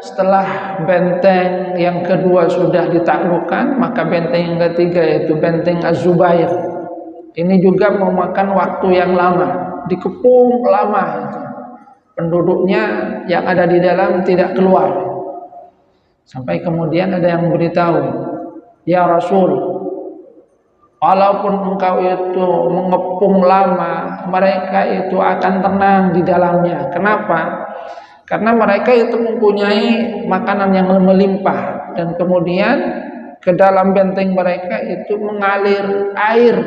setelah benteng yang kedua sudah ditaklukkan, maka benteng yang ketiga yaitu benteng Az-Zubair. Ini juga memakan waktu yang lama, dikepung lama. Penduduknya yang ada di dalam tidak keluar. Sampai kemudian ada yang memberitahu, "Ya Rasul, walaupun engkau itu mengepung lama, mereka itu akan tenang di dalamnya." Kenapa? Karena mereka itu mempunyai makanan yang melimpah, dan kemudian ke dalam benteng mereka itu mengalir air.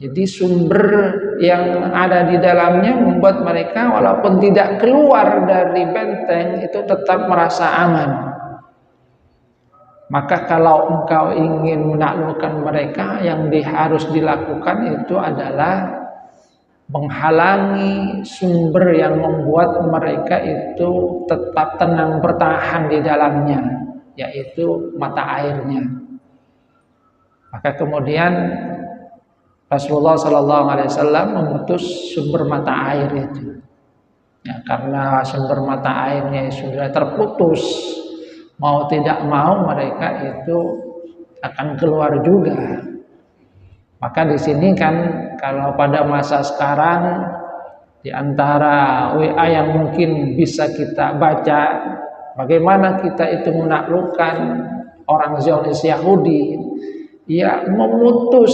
Jadi sumber yang ada di dalamnya membuat mereka walaupun tidak keluar dari benteng itu tetap merasa aman. Maka kalau engkau ingin menaklukkan mereka, yang harus dilakukan itu adalah menghalangi sumber yang membuat mereka itu tetap tenang bertahan di dalamnya, yaitu mata airnya. Maka kemudian Rasulullah SAW memutus sumber mata air itu. Ya, karena sumber mata airnya sudah terputus, mau tidak mau mereka itu akan keluar juga. Maka di sini kan kalau pada masa sekarang di antara WA yang mungkin bisa kita baca, bagaimana kita itu menaklukkan orang Zionis Yahudi, ya memutus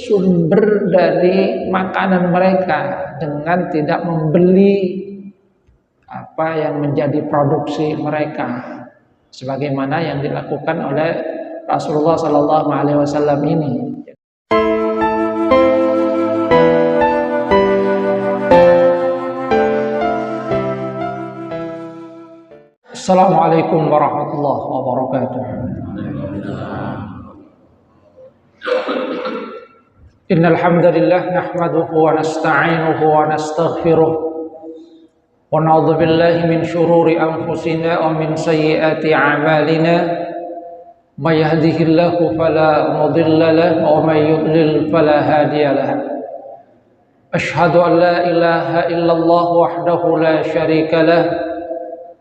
sumber dari makanan mereka dengan tidak membeli apa yang menjadi produksi mereka, sebagaimana yang dilakukan oleh Rasulullah SAW ini. Assalamualaikum warahmatullahi wabarakatuh. Innal hamdalillah nahmaduhu wa nasta'inuhu wa nastaghfiruh wa na'udzu billahi min shururi anfusina wa min sayyiati a'malina. May yahdihillahu fala mudilla lahu wa may yudlil fala hadiya lahu. Ashhadu an la ilaha illallah wahdahu la syarika lahu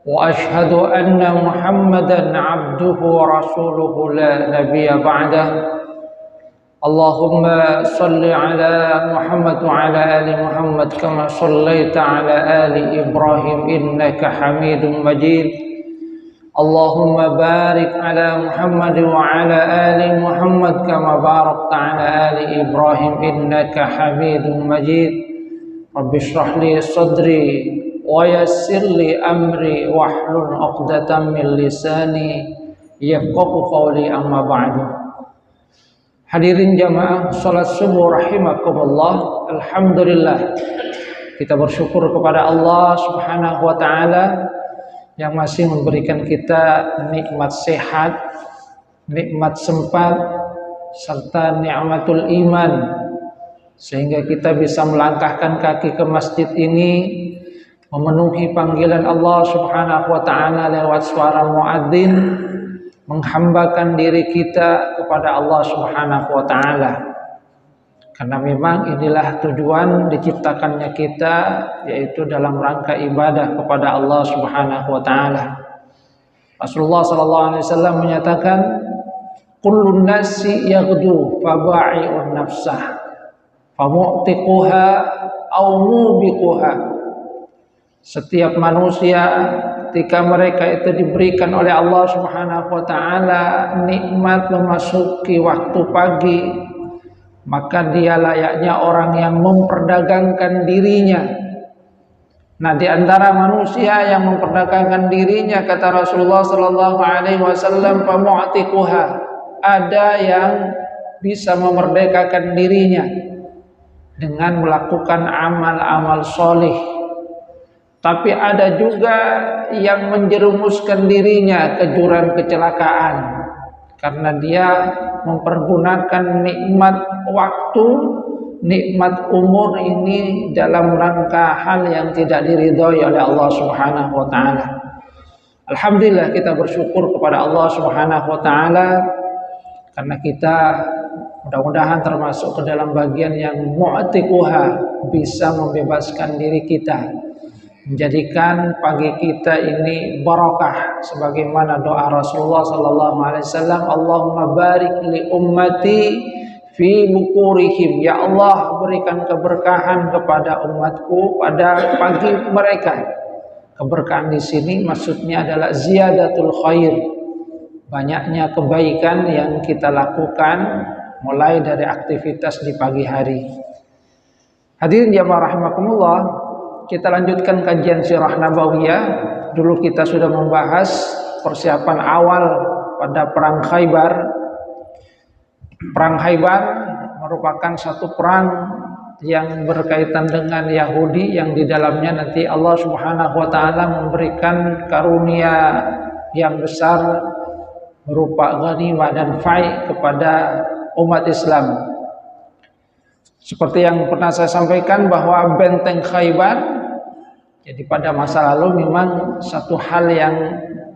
وأشهد أن محمدا عبده ورسوله لا نبي بعده اللهم صل على محمد وعلى آل محمد كما صليت على آل إبراهيم إنك حميد مجيد اللهم بارك على محمد وعلى آل محمد كما باركت على آل إبراهيم إنك حميد مجيد رب اشرح لي صدري ويسر لي أمري واحلل عقدة من لساني yafqahu qawli amma ba'du. Hadirin jamaah salat subuh rahimakumullah. Alhamdulillah, kita bersyukur kepada Allah Subhanahu wa taala yang masih memberikan kita nikmat sehat, nikmat sempat, serta nikmatul iman, sehingga kita bisa melangkahkan kaki ke masjid ini, memenuhi panggilan Allah Subhanahu wa taala lewat suara muadzin, menghambakan diri kita kepada Allah Subhanahu wa taala. Karena memang inilah tujuan diciptakannya kita, yaitu dalam rangka ibadah kepada Allah Subhanahu wa taala. Rasulullah sallallahu alaihi wasallam menyatakan, kullun nasi yaghdu faba'i'un nafsah famu'tiquha aw mubiquha. Setiap manusia ketika mereka itu diberikan oleh Allah Subhanahu wa taala nikmat memasuki waktu pagi, maka dia layaknya orang yang memperdagangkan dirinya. Nah, di antara manusia yang memperdagangkan dirinya, kata Rasulullah sallallahu alaihi wasallam, famu'tiquha, ada yang bisa memerdekakan dirinya dengan melakukan amal-amal solih. Tapi ada juga yang menjerumuskan dirinya ke jurang kecelakaan karena dia mempergunakan nikmat waktu, nikmat umur ini dalam rangka hal yang tidak diridhoi oleh Allah Subhanahu wa taala. Alhamdulillah, kita bersyukur kepada Allah Subhanahu wa taala karena kita mudah-mudahan termasuk ke dalam bagian yang mu'tiquha, bisa membebaskan diri kita menjadikan pagi kita ini barakah sebagaimana doa Rasulullah sallallahu alaihi wasallam, Allahumma barik li ummati fi bukurihim, ya Allah berikan keberkahan kepada umatku pada pagi mereka. Keberkahan di sini maksudnya adalah ziyadatul khair, banyaknya kebaikan yang kita lakukan mulai dari aktivitas di pagi hari. Hadirin jamaah rahimakumullah, kita lanjutkan kajian sirah nabawiyah. Dulu kita sudah membahas persiapan awal pada perang Khaybar. Perang Khaybar merupakan satu perang yang berkaitan dengan Yahudi, yang di dalamnya nanti Allah Subhanahu wa taala memberikan karunia yang besar berupa ghanimah dan fai kepada umat Islam. Seperti yang pernah saya sampaikan bahwa benteng Khaybar, jadi pada masa lalu memang satu hal yang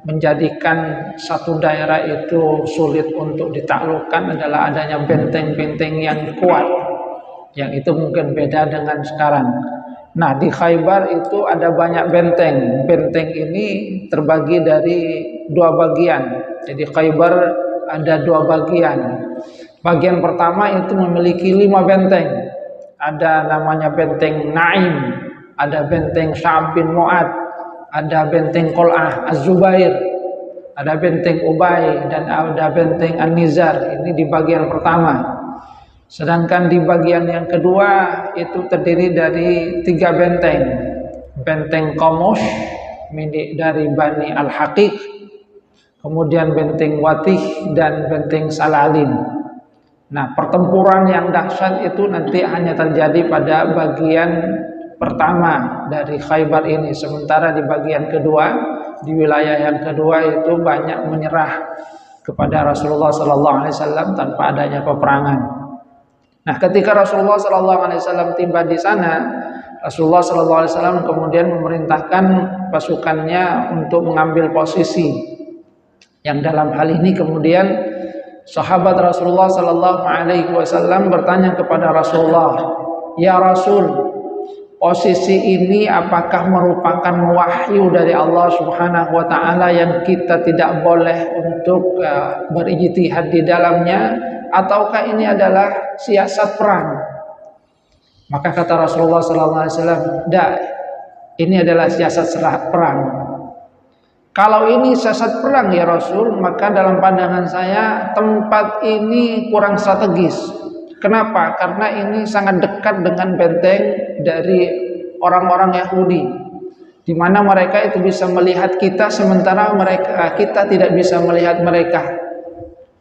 menjadikan satu daerah itu sulit untuk ditaklukkan adalah adanya benteng-benteng yang kuat, yang itu mungkin beda dengan sekarang. Nah, di Khaybar itu ada banyak benteng. Benteng ini terbagi dari dua bagian. Jadi Khaybar ada dua bagian. Bagian pertama itu memiliki 5 benteng. Ada namanya benteng Naim, ada benteng Sa'ab bin Mu'ad, ada benteng Qol'ah Az-Zubair, ada benteng Ubay, dan ada benteng An-Nizar. Ini di bagian pertama. Sedangkan di bagian yang kedua itu terdiri dari 3 benteng. Benteng Qamush milik dari Bani Al-Haqiq, kemudian benteng Watih, dan benteng Salalin. Nah, pertempuran yang dahsyat itu nanti hanya terjadi pada bagian pertama dari Khaybar ini. Sementara di bagian kedua, di wilayah yang kedua itu banyak menyerah kepada Rasulullah SAW tanpa adanya peperangan. Nah, ketika Rasulullah SAW tiba di sana, Rasulullah SAW kemudian memerintahkan pasukannya untuk mengambil posisi. Yang dalam hal ini kemudian sahabat Rasulullah SAW bertanya kepada Rasulullah, ya Rasul, posisi ini apakah merupakan wahyu dari Allah Subhanahu wa taala yang kita tidak boleh untuk berijtihad di dalamnya, ataukah ini adalah siasat perang? Maka kata Rasulullah SAW, "Tidak, ini adalah siasat perang." Kalau ini siasat perang ya Rasul, maka dalam pandangan saya tempat ini kurang strategis. Kenapa? Karena ini sangat dekat dengan benteng dari orang-orang Yahudi, di mana mereka itu bisa melihat kita sementara kita tidak bisa melihat mereka.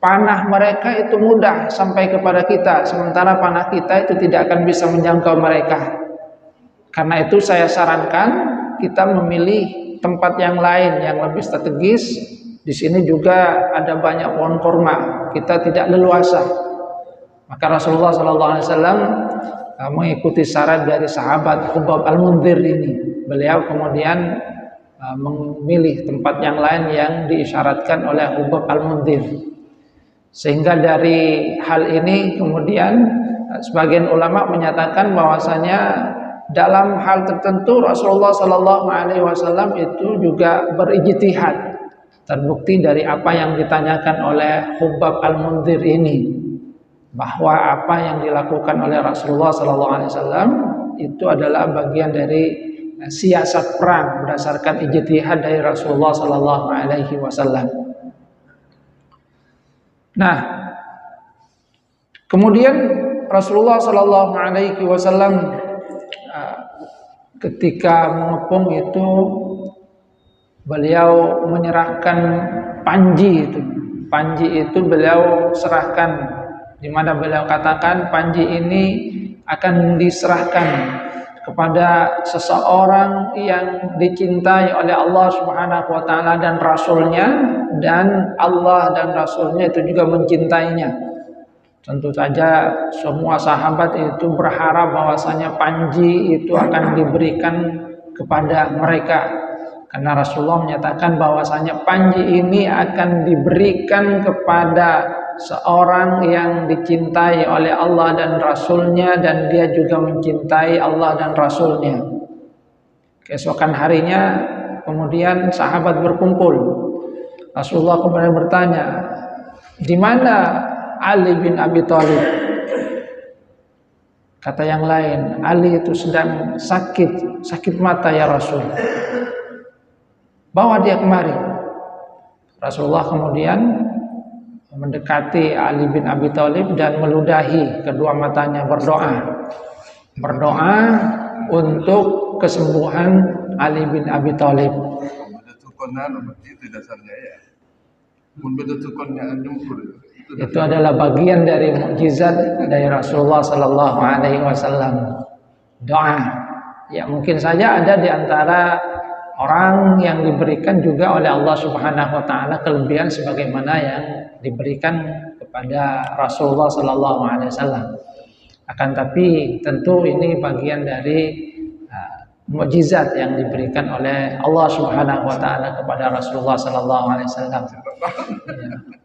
Panah mereka itu mudah sampai kepada kita, sementara panah kita itu tidak akan bisa menjangkau mereka. Karena itu saya sarankan kita memilih tempat yang lain yang lebih strategis. Di sini juga ada banyak pohon kurma, kita tidak leluasa. Maka Rasulullah SAW mengikuti saran dari sahabat Hubab Al-Mundhir ini. Beliau kemudian memilih tempat yang lain yang diisyaratkan oleh Hubab Al-Mundhir. Sehingga dari hal ini kemudian sebagian ulama menyatakan bahwasanya dalam hal tertentu Rasulullah SAW itu juga berijtihad. Terbukti dari apa yang ditanyakan oleh Hubab Al-Mundhir ini, bahwa apa yang dilakukan oleh Rasulullah SAW itu adalah bagian dari siasat perang berdasarkan ijtihad dari Rasulullah SAW. Nah, kemudian Rasulullah SAW ketika mengepung itu beliau menyerahkan panji itu. Panji itu beliau serahkan, di mana beliau katakan panji ini akan diserahkan kepada seseorang yang dicintai oleh Allah Subhanahu wa taala dan Rasulnya, dan Allah dan Rasulnya itu juga mencintainya. Tentu saja semua sahabat itu berharap bahwasanya panji itu akan diberikan kepada mereka, karena Rasulullah menyatakan bahwasanya panji ini akan diberikan kepada seorang yang dicintai oleh Allah dan Rasulnya, dan dia juga mencintai Allah dan Rasulnya. Keesokan harinya kemudian sahabat berkumpul. Rasulullah kemudian bertanya, di mana Ali bin Abi Thalib? Kata yang lain, Ali itu sedang sakit mata ya Rasul. Bawa dia kemari. Rasulullah kemudian mendekati Ali bin Abi Thalib dan meludahi kedua matanya, berdoa untuk kesembuhan Ali bin Abi Thalib. Itu adalah bagian dari mukjizat dari Rasulullah sallallahu alaihi wasallam. Doa. Ya, mungkin saja ada di antara orang yang diberikan juga oleh Allah Subhanahu wa taala kelebihan sebagaimana yang diberikan kepada Rasulullah sallallahu alaihi wasallam. Akan tapi tentu ini bagian dari mukjizat yang diberikan oleh Allah Subhanahu wa taala kepada Rasulullah sallallahu alaihi wasallam. Ya,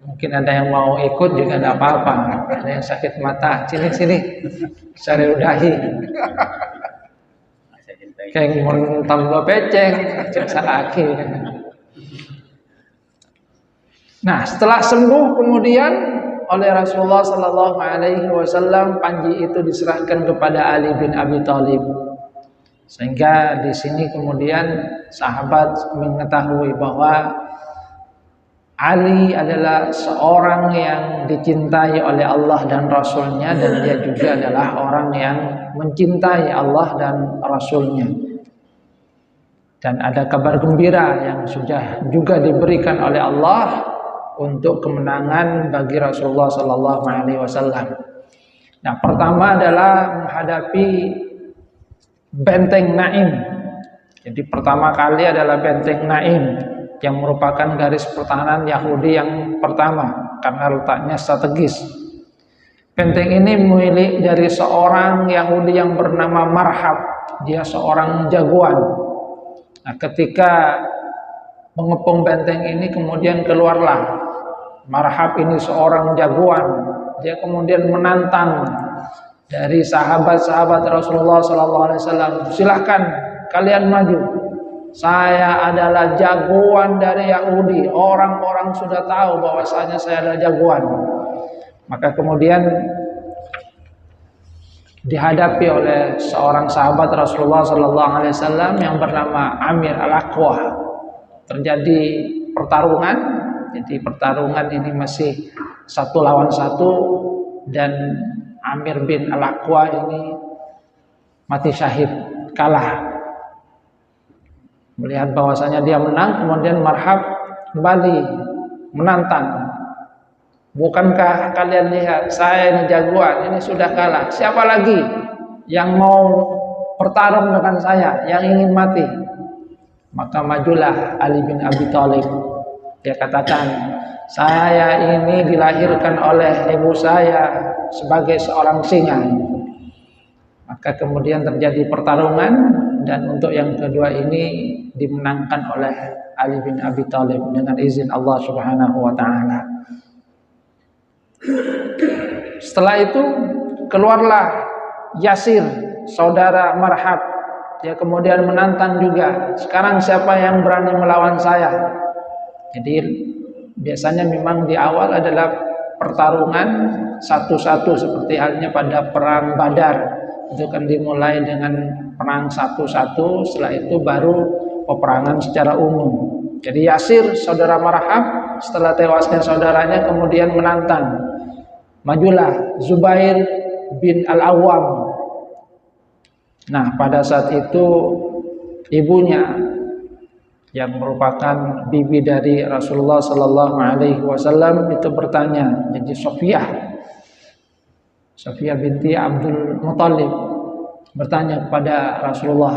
mungkin ada yang mau ikut juga tidak apa-apa. Ada yang sakit mata, sini saya ludahi. Kayak mun tambah peceng, salah lagi. Nah, setelah sembuh kemudian oleh Rasulullah sallallahu alaihi wasallam, panji itu diserahkan kepada Ali bin Abi Thalib. Sehingga di sini kemudian sahabat mengetahui bahwa Ali adalah seorang yang dicintai oleh Allah dan Rasulnya, dan dia juga adalah orang yang mencintai Allah dan Rasulnya. Dan ada kabar gembira yang sudah juga diberikan oleh Allah untuk kemenangan bagi Rasulullah sallallahu alaihi wasallam. Nah, pertama adalah menghadapi Benteng Naim. Jadi pertama kali adalah Benteng Naim yang merupakan garis pertahanan Yahudi yang pertama karena letaknya strategis. Benteng ini milik dari seorang Yahudi yang bernama Marhab. Dia seorang jagoan. Nah, ketika mengepung benteng ini kemudian keluarlah Marhab ini seorang jagoan. Dia kemudian menantang dari sahabat-sahabat Rasulullah SAW, silahkan kalian maju. Saya adalah jagoan dari Yahudi. Orang-orang sudah tahu bahwasanya saya adalah jagoan. Maka kemudian dihadapi oleh seorang sahabat Rasulullah SAW yang bernama Amir Al-Aqwa. Terjadi pertarungan. Jadi pertarungan ini masih 1 lawan 1 dan Amir bin Al-Aqwa ini mati syahid, kalah. Melihat bahwasanya dia menang, kemudian Marhab kembali menantang. Bukankah kalian lihat saya ini jagoan, ini sudah kalah. Siapa lagi yang mau bertarung dengan saya, yang ingin mati? Maka majulah Ali bin Abi Thalib. Dia katakan, saya ini dilahirkan oleh ibu saya sebagai seorang singa. Maka kemudian terjadi pertarungan, dan untuk yang kedua ini dimenangkan oleh Ali bin Abi Thalib dengan izin Allah Subhanahu wa taala. Setelah itu keluarlah Yasir, saudara Marhab. Dia kemudian menantang juga. Sekarang siapa yang berani melawan saya? Jadi biasanya memang di awal adalah pertarungan satu-satu seperti halnya pada perang Badar. Itu kan dimulai dengan perang satu-satu, setelah itu baru peperangan secara umum. Jadi Yasir, saudara Marhab, setelah tewasnya saudaranya kemudian menantang. Majulah Zubair bin Al-Awwam. Nah, pada saat itu ibunya yang merupakan bibi dari Rasulullah sallallahu alaihi wasallam itu bertanya, jadi Sofiyah binti Abdul Muthalib bertanya kepada Rasulullah,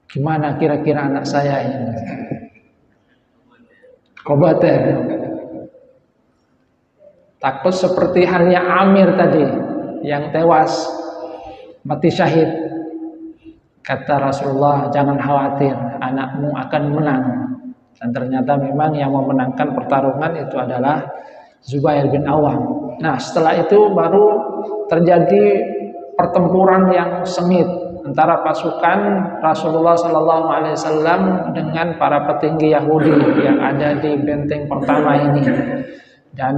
gimana kira-kira anak saya ini? Khawatir. Takut seperti halnya Amir tadi yang tewas mati syahid. Kata Rasulullah, jangan khawatir, anakmu akan menang. Dan ternyata memang yang memenangkan pertarungan itu adalah Zubair bin Awam. Nah, setelah itu baru terjadi pertempuran yang sengit antara pasukan Rasulullah Sallallahu Alaihi Wasallam dengan para petinggi Yahudi yang ada di benteng pertama ini, dan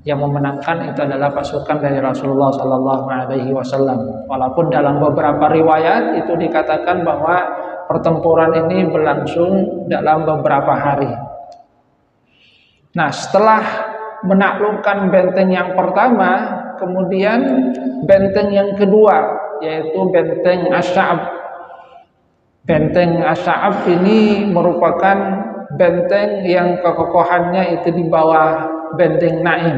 yang memenangkan itu adalah pasukan dari Rasulullah Sallallahu Alaihi Wasallam. Walaupun dalam beberapa riwayat itu dikatakan bahwa pertempuran ini berlangsung dalam beberapa hari. Nah, setelah menaklukkan benteng yang pertama, kemudian benteng yang kedua, yaitu benteng Asy'ab. Benteng Asy'ab ini merupakan benteng yang kekokohannya itu di bawah benteng Naim.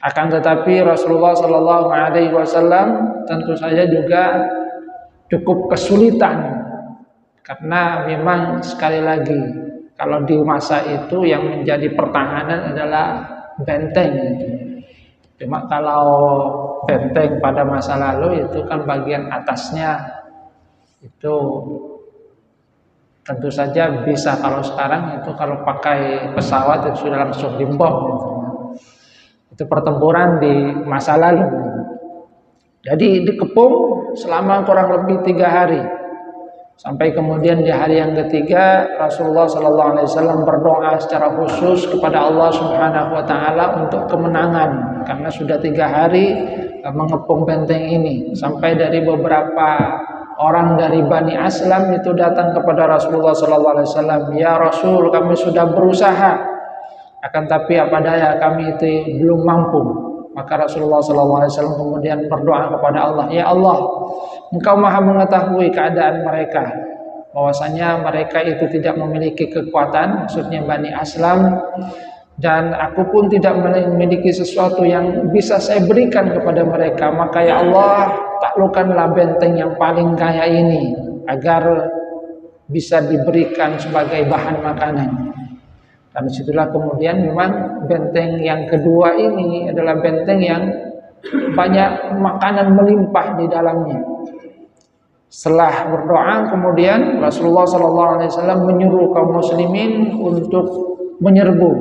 Akan tetapi Rasulullah Sallallahu Alaihi Wasallam tentu saja juga cukup kesulitan, karena memang sekali lagi kalau di masa itu yang menjadi pertahanan adalah benteng. Cuma kalau benteng pada masa lalu itu kan bagian atasnya itu tentu saja bisa, kalau sekarang itu kalau pakai pesawat itu sudah langsung dibom gitu. Itu pertempuran di masa lalu. Jadi dikepung selama kurang lebih 3 hari. Sampai kemudian di hari yang ketiga Rasulullah Sallallahu Alaihi Wasallam berdoa secara khusus kepada Allah Subhanahu Wa Taala untuk kemenangan, karena sudah 3 hari mengepung benteng ini. Sampai dari beberapa orang dari Bani Aslam itu datang kepada Rasulullah Sallallahu Alaihi Wasallam, ya Rasul, kami sudah berusaha, akan tapi apa daya kami itu belum mampu. Maka Rasulullah SAW kemudian berdoa kepada Allah, ya Allah, Engkau maha mengetahui keadaan mereka, bahwasanya mereka itu tidak memiliki kekuatan, maksudnya Bani Aslam, dan aku pun tidak memiliki sesuatu yang bisa saya berikan kepada mereka. Maka ya Allah, taklukkanlah benteng yang paling kaya ini agar bisa diberikan sebagai bahan makanan. Dan disitulah kemudian memang benteng yang kedua ini adalah benteng yang banyak makanan melimpah di dalamnya. Setelah berdoa kemudian Rasulullah SAW menyuruh kaum muslimin untuk menyerbu,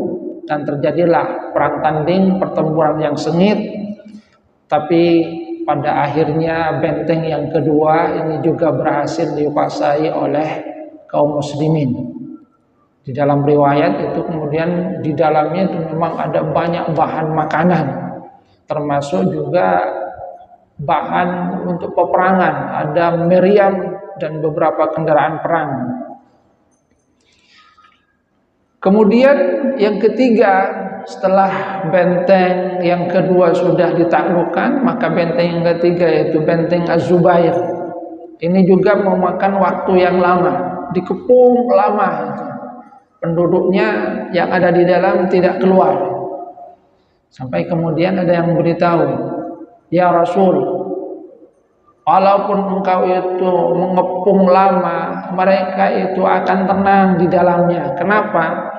dan terjadilah perang tanding, pertempuran yang sengit. Tapi pada akhirnya benteng yang kedua ini juga berhasil dikuasai oleh kaum muslimin. Di dalam riwayat itu kemudian di dalamnya itu memang ada banyak bahan makanan, termasuk juga bahan untuk peperangan, ada meriam dan beberapa kendaraan perang. Kemudian yang ketiga, setelah benteng yang kedua sudah ditaklukkan, maka benteng yang ketiga yaitu benteng Az-Zubair. Ini juga memakan waktu yang lama, dikepung lama. Penduduknya yang ada di dalam tidak keluar. Sampai kemudian ada yang memberitahu, ya Rasul, walaupun engkau itu mengepung lama, mereka itu akan tenang di dalamnya. Kenapa?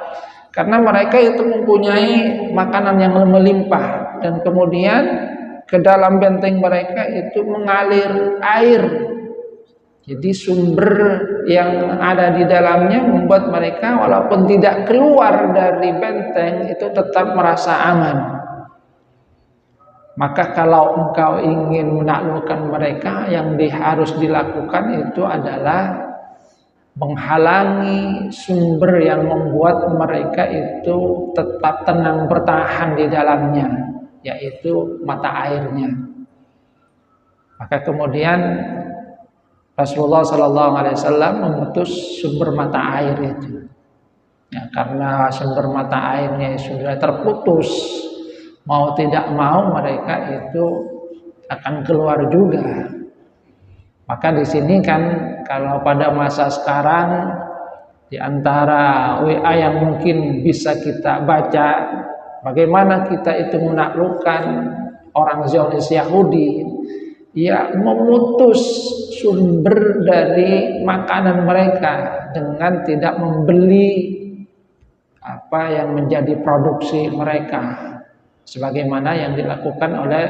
Karena mereka itu mempunyai makanan yang melimpah, dan kemudian ke dalam benteng mereka itu mengalir air. Jadi sumber yang ada di dalamnya membuat mereka walaupun tidak keluar dari benteng itu tetap merasa aman. Maka kalau engkau ingin menaklukkan mereka, yang harus dilakukan itu adalah menghalangi sumber yang membuat mereka itu tetap tenang bertahan di dalamnya, yaitu mata airnya. Maka kemudian Rasulullah SAW memutus sumber mata air itu. Ya, karena sumber mata airnya sudah terputus, mau tidak mau mereka itu akan keluar juga. Maka di sini kan kalau pada masa sekarang di antara WA yang mungkin bisa kita baca, bagaimana kita itu menaklukkan orang Zionis Yahudi, ya memutus sumber dari makanan mereka dengan tidak membeli apa yang menjadi produksi mereka, sebagaimana yang dilakukan oleh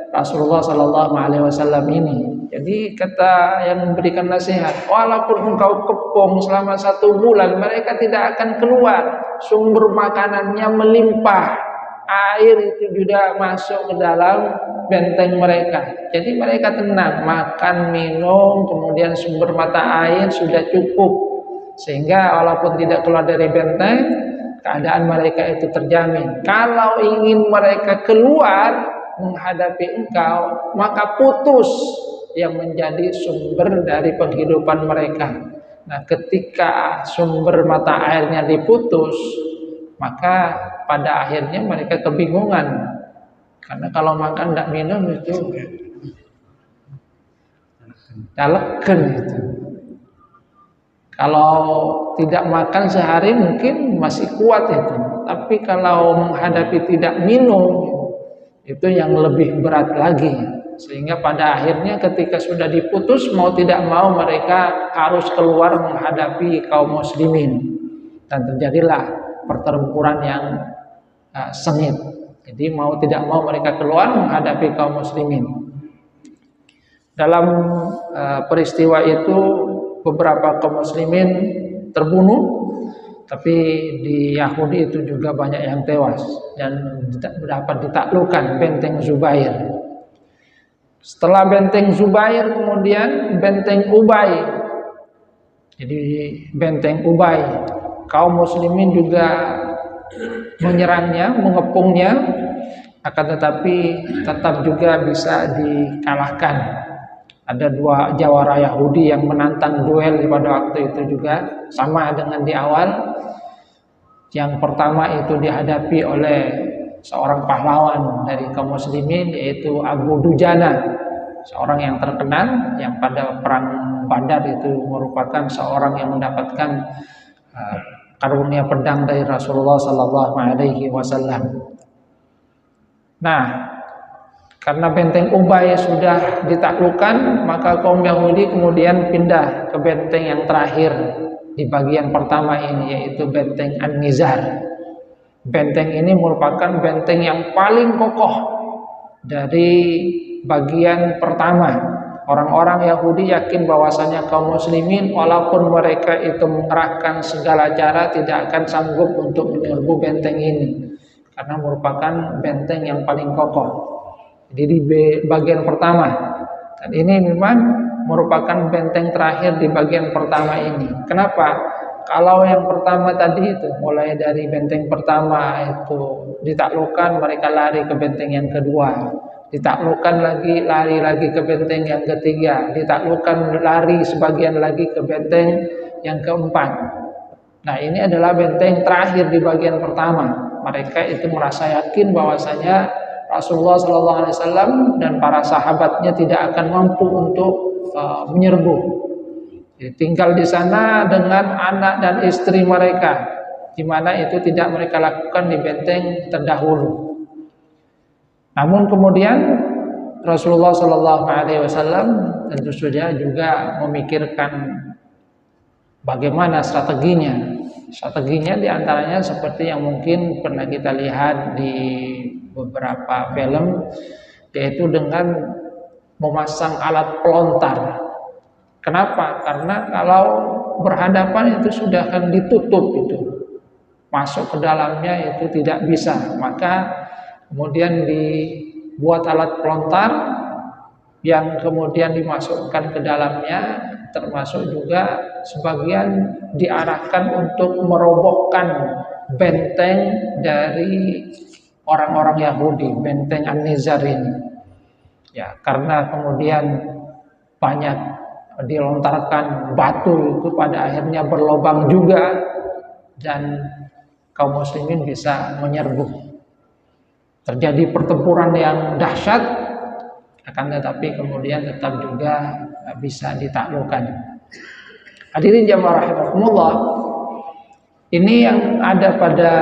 Rasulullah SAW ini. Jadi kata yang memberikan nasihat, walaupun engkau kepung selama 1 bulan, mereka tidak akan keluar, sumber makanannya melimpah, air itu juga masuk ke dalam benteng mereka. Jadi mereka tenang, makan, minum, kemudian sumber mata air sudah cukup, sehingga walaupun tidak keluar dari benteng, keadaan mereka itu terjamin. Kalau ingin mereka keluar menghadapi engkau, maka putus yang menjadi sumber dari penghidupan mereka. Nah, ketika sumber mata airnya diputus, maka pada akhirnya mereka kebingungan. Karena kalau makan tidak minum itu daleken itu. Kalau tidak makan sehari mungkin masih kuat itu. Tapi kalau menghadapi tidak minum, itu yang lebih berat lagi. Sehingga pada akhirnya ketika sudah diputus, mau tidak mau mereka harus keluar menghadapi kaum muslimin. Dan terjadilah pertempuran yang sengit. Jadi mau tidak mau mereka keluar menghadapi kaum muslimin. Dalam peristiwa itu beberapa kaum muslimin terbunuh, tapi di Yahudi itu juga banyak yang tewas dan dapat ditaklukkan benteng Zubair. Setelah benteng Zubair kemudian benteng Ubay. Jadi benteng Ubay, kaum muslimin juga menyerangnya, mengepungnya, akan tetapi tetap juga bisa dikalahkan. Ada dua jawara Yahudi yang menantang duel pada waktu itu juga, sama dengan di awal. Yang pertama itu dihadapi oleh seorang pahlawan dari kaum muslimin, yaitu Abu Dujana, seorang yang terkenal yang pada perang Badar itu merupakan seorang yang mendapatkan karunia pedang dari Rasulullah sallallahu alaihi wasallam. Nah, karena benteng Ubay sudah ditaklukkan, maka kaum Yahudi kemudian pindah ke benteng yang terakhir di bagian pertama ini, yaitu benteng An-Nizar. Benteng ini merupakan benteng yang paling kokoh dari bagian pertama. Orang-orang Yahudi yakin bahwasanya kaum muslimin walaupun mereka itu mengerahkan segala cara tidak akan sanggup untuk menyerbu benteng ini, karena merupakan benteng yang paling kokoh. Jadi di bagian pertama, dan ini memang merupakan benteng terakhir di bagian pertama ini. Kenapa? Kalau yang pertama tadi itu mulai dari benteng pertama itu ditaklukkan, mereka lari ke benteng yang kedua, ditaklukkan lagi, lari lagi ke benteng yang ketiga, ditaklukkan, lari sebagian lagi ke benteng yang keempat. Nah, ini adalah benteng terakhir di bagian pertama. Mereka itu merasa yakin bahwasanya Rasulullah SAW dan para sahabatnya tidak akan mampu untuk menyerbu. Jadi, tinggal di sana dengan anak dan istri mereka, di mana itu tidak mereka lakukan di benteng terdahulu. Namun kemudian Rasulullah SAW tentu saja juga memikirkan bagaimana strateginya. Strateginya diantaranya seperti yang mungkin pernah kita lihat di beberapa film, yaitu dengan memasang alat pelontar. Kenapa? Karena kalau berhadapan itu sudah akan ditutup itu, masuk ke dalamnya itu tidak bisa. Maka kemudian dibuat alat pelontar yang kemudian dimasukkan ke dalamnya, termasuk juga sebagian diarahkan untuk merobohkan benteng dari orang-orang Yahudi, benteng An-Nizar ini. Ya, karena kemudian banyak dilontarkan batu itu pada akhirnya berlobang juga dan kaum muslimin bisa menyerbu. Terjadi pertempuran yang dahsyat, akan tetapi kemudian tetap juga bisa ditaklukkan. Hadirin jamaah rahimakumullah, ini yang ada pada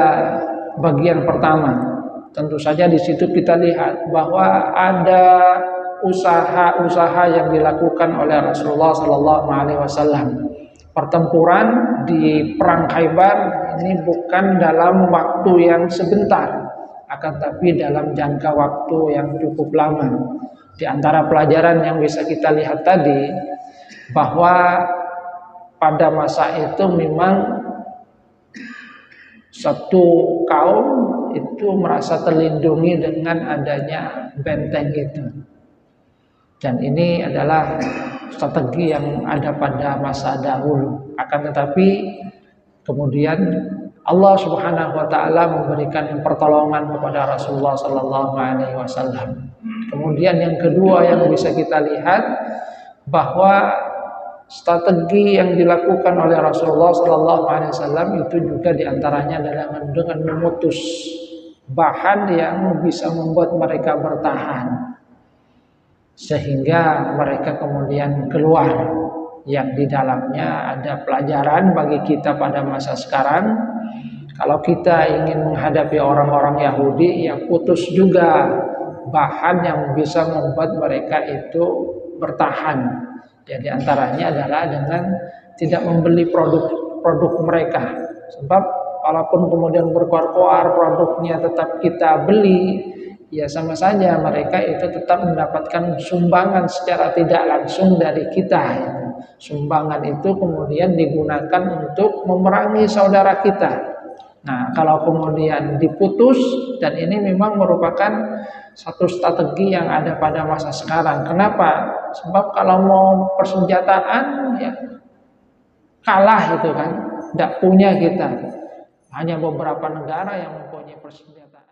bagian pertama. Tentu saja di situ kita lihat bahwa ada usaha-usaha yang dilakukan oleh Rasulullah SAW. Pertempuran di perang Khaybar ini bukan dalam waktu yang sebentar, akan tapi dalam jangka waktu yang cukup lama. Di antara pelajaran yang bisa kita lihat tadi, bahwa pada masa itu memang satu kaum itu merasa terlindungi dengan adanya benteng itu. Dan ini adalah strategi yang ada pada masa dahulu. Akan tetapi kemudian Allah Subhanahu wa taala memberikan pertolongan kepada Rasulullah sallallahu alaihi wasallam. Kemudian yang kedua yang bisa kita lihat bahwa strategi yang dilakukan oleh Rasulullah sallallahu alaihi wasallam itu juga diantaranya adalah dengan memutus bahan yang bisa membuat mereka bertahan, sehingga mereka kemudian keluar, yang di dalamnya ada pelajaran bagi kita pada masa sekarang. Kalau kita ingin menghadapi orang-orang Yahudi, ya putus juga bahan yang bisa membuat mereka itu bertahan. Jadi antaranya adalah dengan tidak membeli produk mereka. Sebab walaupun kemudian berkoar-koar produknya tetap kita beli, ya sama saja mereka itu tetap mendapatkan sumbangan secara tidak langsung dari kita. Sumbangan itu kemudian digunakan untuk memerangi saudara kita. Nah, kalau kemudian diputus, dan ini memang merupakan satu strategi yang ada pada masa sekarang. Kenapa? Sebab kalau mau persenjataan, ya kalah itu kan, tidak punya kita. Hanya beberapa negara yang mempunyai persenjataan.